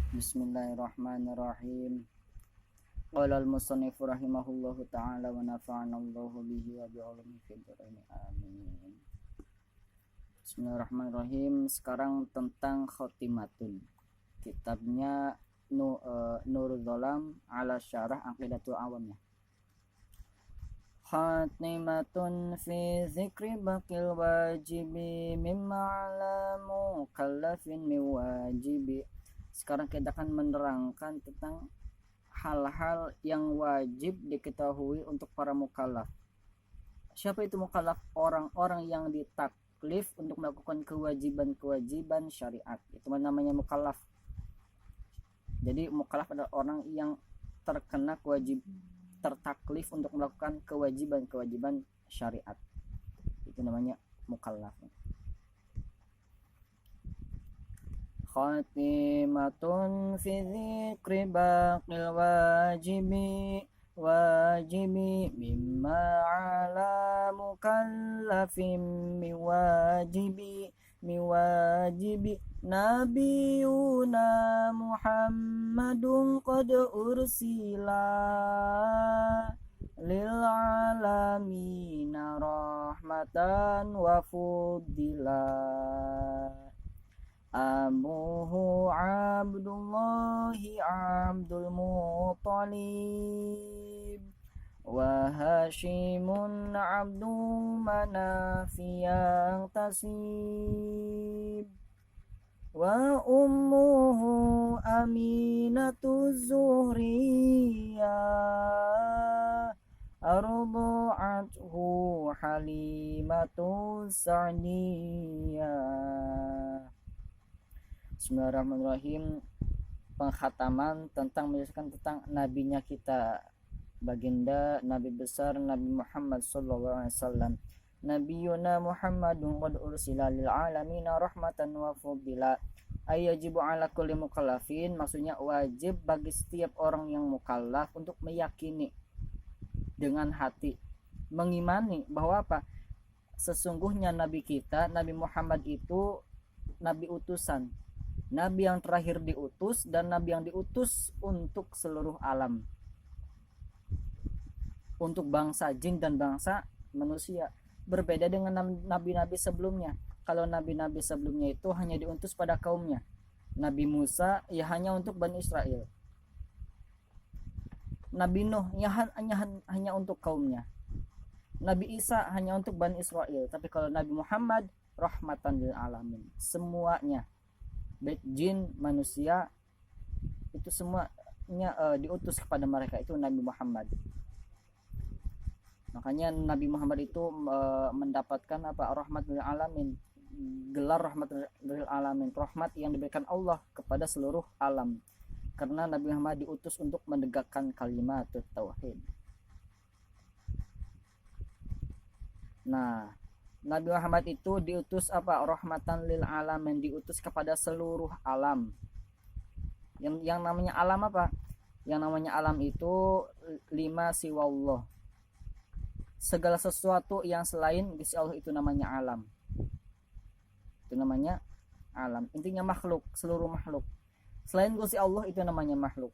Bismillahirrahmanirrahim. Qala al-musannif rahimahullahu ta'ala wa nafa'ana Allahu bihi wa bi'ulumihi fid dharain. Amin. Bismillahirrahmanirrahim. Sekarang tentang khotimatun. Kitabnya Nurul Dzalam ala syarah Aqidatul Awam ya. Khatimatun fi zikri baqil wajibi mimma ala mukallafin min wajibi. Sekarang kita akan menerangkan tentang hal-hal yang wajib diketahui untuk para mukallaf. Siapa itu mukallaf? Orang-orang yang ditaklif untuk melakukan kewajiban-kewajiban syariat. Itu namanya mukallaf. Jadi mukallaf adalah orang yang terkena tertaklif untuk melakukan kewajiban-kewajiban syariat. Itu namanya mukallaf. Khatimatun fi dzikri baqil wajibi mimma ala mukallafin miwajibi nabiyuna Muhammadun qad ursila lil alamina rahmatan wa fuddila. Abuhu Abdullahi Abdul Muttalib wa Hashimun Abdul Manaf yang tasib wa ummuhu Aminatu Zuhriyah ardu'athu Halimatu Sa'diyah. Bismillahirrahmanirrahim. Penghataman tentang menjelaskan tentang nabinya kita, baginda Nabi besar Nabi Muhammad sallallahu alaihi wasallam. Nabiyuna Muhammadun qad ursila lil alamin rahmatan wa fadila. Ayajibu ala kulli mukallafin, maksudnya wajib bagi setiap orang yang mukallaf untuk meyakini dengan hati, mengimani bahwa apa? Sesungguhnya nabi kita, Nabi Muhammad itu nabi utusan, nabi yang terakhir diutus, dan nabi yang diutus untuk seluruh alam, untuk bangsa jin dan bangsa manusia. Berbeda dengan nabi-nabi sebelumnya. Kalau nabi-nabi sebelumnya itu hanya diutus pada kaumnya. Nabi Musa ya hanya untuk Bani Israel. Nabi Nuh ya hanya untuk kaumnya. Nabi Isa hanya untuk Bani Israel. Tapi kalau Nabi Muhammad rahmatan lil alamin, semuanya, baik jin, manusia, itu semuanya diutus kepada mereka. Itu Nabi Muhammad. Makanya Nabi Muhammad itu mendapatkan apa? Rahmat lil alamin. Gelar rahmat lil alamin, rahmat yang diberikan Allah kepada seluruh alam. Karena Nabi Muhammad diutus untuk menegakkan kalimat tauhid. Nah, Nabi Muhammad itu diutus apa? Rahmatan lil alamin, diutus kepada seluruh alam. Yang namanya alam apa? Yang namanya alam itu lima siwallah. Segala sesuatu yang selain Gusti Allah itu namanya alam. Itu namanya alam. Intinya makhluk, seluruh makhluk. Selain Gusti Allah itu namanya makhluk.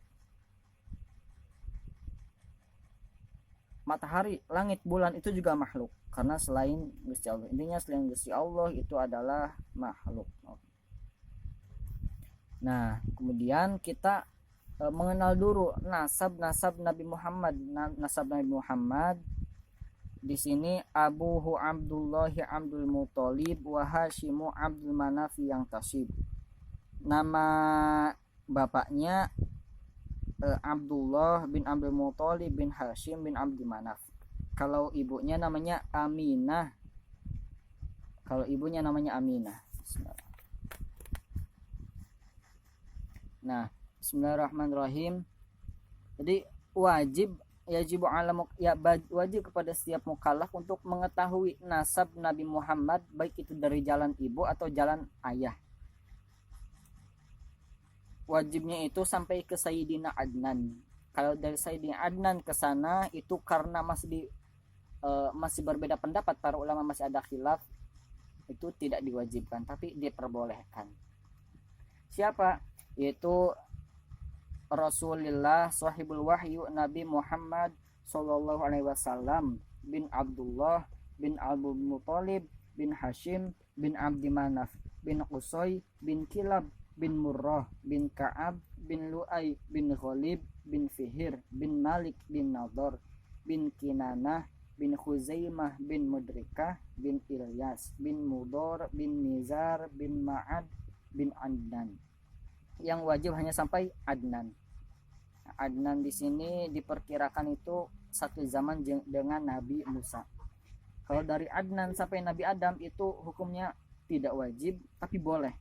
Matahari, langit, bulan itu juga makhluk, karena selain Gusti Allah. Intinya selain Gusti Allah itu adalah makhluk. Nah, kemudian kita mengenal dulu nasab Nabi Muhammad. Nasab Nabi Muhammad di sini Abuhu Abdullahi Abdul Muttalib wa Hashimu Abdul Manaf yang tasib. Nama bapaknya Abdullah bin Abdul Muttalib bin Hashim bin Abdul Manaf. Kalau ibunya namanya Aminah. Nah, bismillahirrahmanirrahim. Jadi wajib kepada setiap mukallaf untuk mengetahui nasab Nabi Muhammad, baik itu dari jalan ibu atau jalan ayah. Wajibnya itu sampai ke Sayyidina Adnan. Kalau dari Sayyidina Adnan ke sana itu karena masih berbeda pendapat para ulama, masih ada khilaf, itu tidak diwajibkan tapi diperbolehkan. Siapa? Yaitu Rasulillah sahibul wahyu Nabi Muhammad sallallahu alaihi wasallam bin Abdullah bin Abdul Muthalib bin Hashim bin Abdi Manaf bin Qusay bin Kilab bin Murrah bin Ka'ab bin Lu'ay bin Ghalib bin Fihir bin Malik bin Nadar bin Kinanah bin Khuzaimah bin Mudrikah bin Ilyas bin Mudor bin Nizar bin Ma'ad bin Adnan. Yang wajib hanya sampai Adnan. Adnan di sini diperkirakan itu satu zaman dengan Nabi Musa. Kalau dari Adnan sampai Nabi Adam itu hukumnya tidak wajib tapi boleh.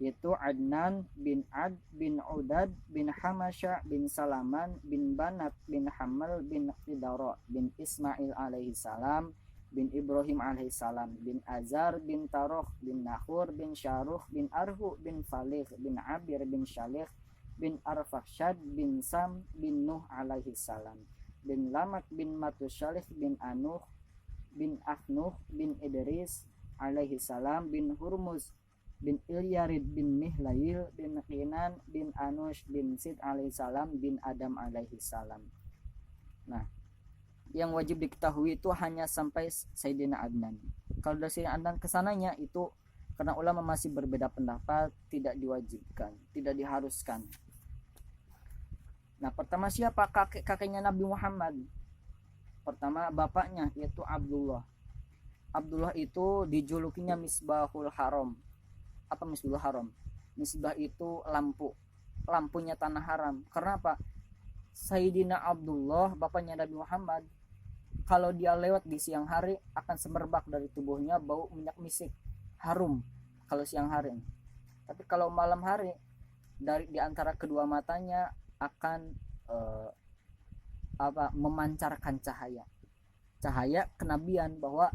Yaitu Adnan bin Ad bin Udad bin Hamasya bin Salaman bin Banat bin Hamal bin Qidara bin Ismail alaihi salam bin Ibrahim alaihi salam bin Azar bin Taroh bin Nahur bin Syaruh bin Arhu bin Falih bin Abir bin Shalih bin Arfakshad bin Sam bin Nuh alaihi salam bin Lamak bin Matushalih bin Anuh bin Aknuh bin Idris alaihi salam bin Hurmuz bin Ilyarid bin Mihlail bin Qinan bin Anush bin Sid alaihi salam bin Adam alaihi salam. Nah, yang wajib diketahui itu hanya sampai Sayyidina Adnan. Kalau dari Sayyidina Adnan kesananya itu karena ulama masih berbeda pendapat, tidak diwajibkan, tidak diharuskan. Nah, pertama siapa kakeknya Nabi Muhammad? Pertama bapaknya yaitu Abdullah. Abdullah itu dijulukinya Misbahul Haram. Apa Misbahul Haram? Misbah itu lampu, lampunya tanah haram. Karena apa? Sayyidina Abdullah bapaknya Nabi Muhammad, kalau dia lewat di siang hari akan semerbak dari tubuhnya bau minyak misik, harum kalau siang hari. Tapi kalau malam hari dari di antara kedua matanya akan memancarkan cahaya kenabian, bahwa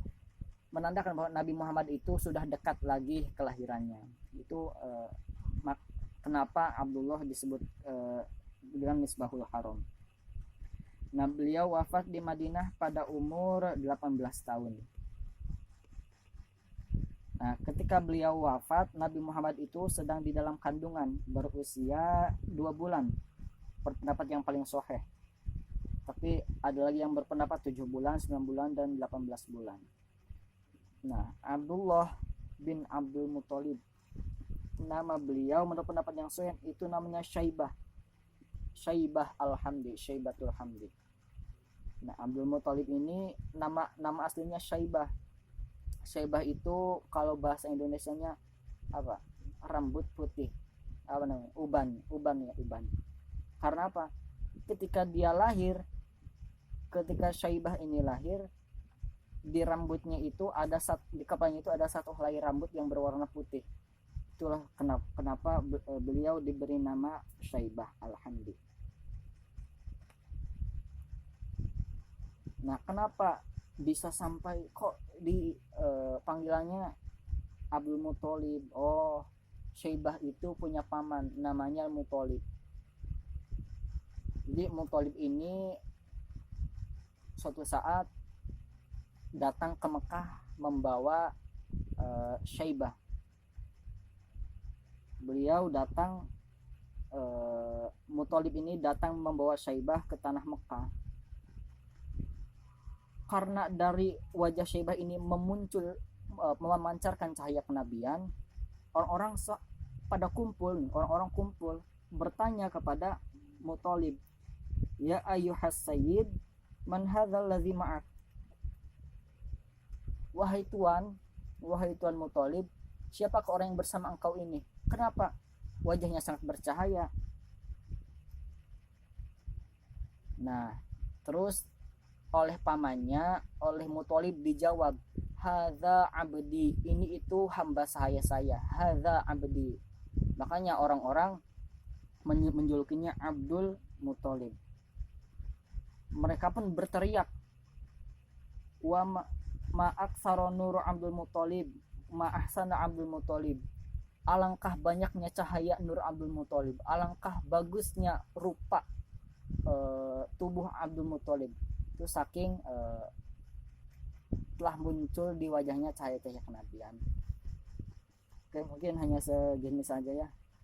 menandakan bahwa Nabi Muhammad itu sudah dekat lagi kelahirannya. Itu kenapa Abdullah disebut dengan Misbahul Haram. Nah, beliau wafat di Madinah pada umur 18 tahun. Nah, ketika beliau wafat, Nabi Muhammad itu sedang di dalam kandungan, berusia 2 bulan. Pendapat yang paling sahih. Tapi ada lagi yang berpendapat 7 bulan, 9 bulan, dan 18 bulan. Nah, Abdullah bin Abdul Muthalib, nama beliau menurut pendapat yang sahih itu namanya Syaibah Al-Hamdi, Syaibatul Hamdi. Nah, Abdul Muthalib ini nama aslinya Syaibah. Syaibah itu kalau bahasa Indonesianya apa? Rambut putih. Apa namanya? Uban. Karena apa? Ketika Syaibah ini lahir, di rambutnya itu di kepalanya itu ada satu helai rambut yang berwarna putih. Itulah kenapa beliau diberi nama Syaibah Al-Hamdi. Nah, kenapa bisa sampai kok di panggilannya Abdul Muthalib? Oh, Syaibah itu punya paman namanya Muthalib. Jadi Muthalib ini suatu saat datang ke Mekah membawa Syaibah. Beliau datang Muthalib ini datang membawa Syaibah ke tanah Mekah. Karena dari wajah Syaibah ini memancarkan cahaya kenabian, orang-orang kumpul bertanya kepada Muthalib, "Ya ayyuhas sayyid, man hadzal ladzi ma'ak?" Wahai tuan Muthalib, siapakah orang yang bersama engkau ini? Kenapa wajahnya sangat bercahaya? Nah, terus oleh pamannya, oleh Muthalib dijawab, "Hadza abdi," ini itu hamba saya. "Hadza abdi." Makanya orang-orang menjulukinya Abdul Muthalib. Mereka pun berteriak, "Wa ma'aksara nur Abdul Muthalib, ma'ahsana Abdul Muthalib." Alangkah banyaknya cahaya Nur Abdul Muthalib, alangkah bagusnya rupa tubuh Abdul Muthalib. Itu saking telah muncul di wajahnya cahaya-cahaya kenabian. Oke, mungkin hanya segini saja ya.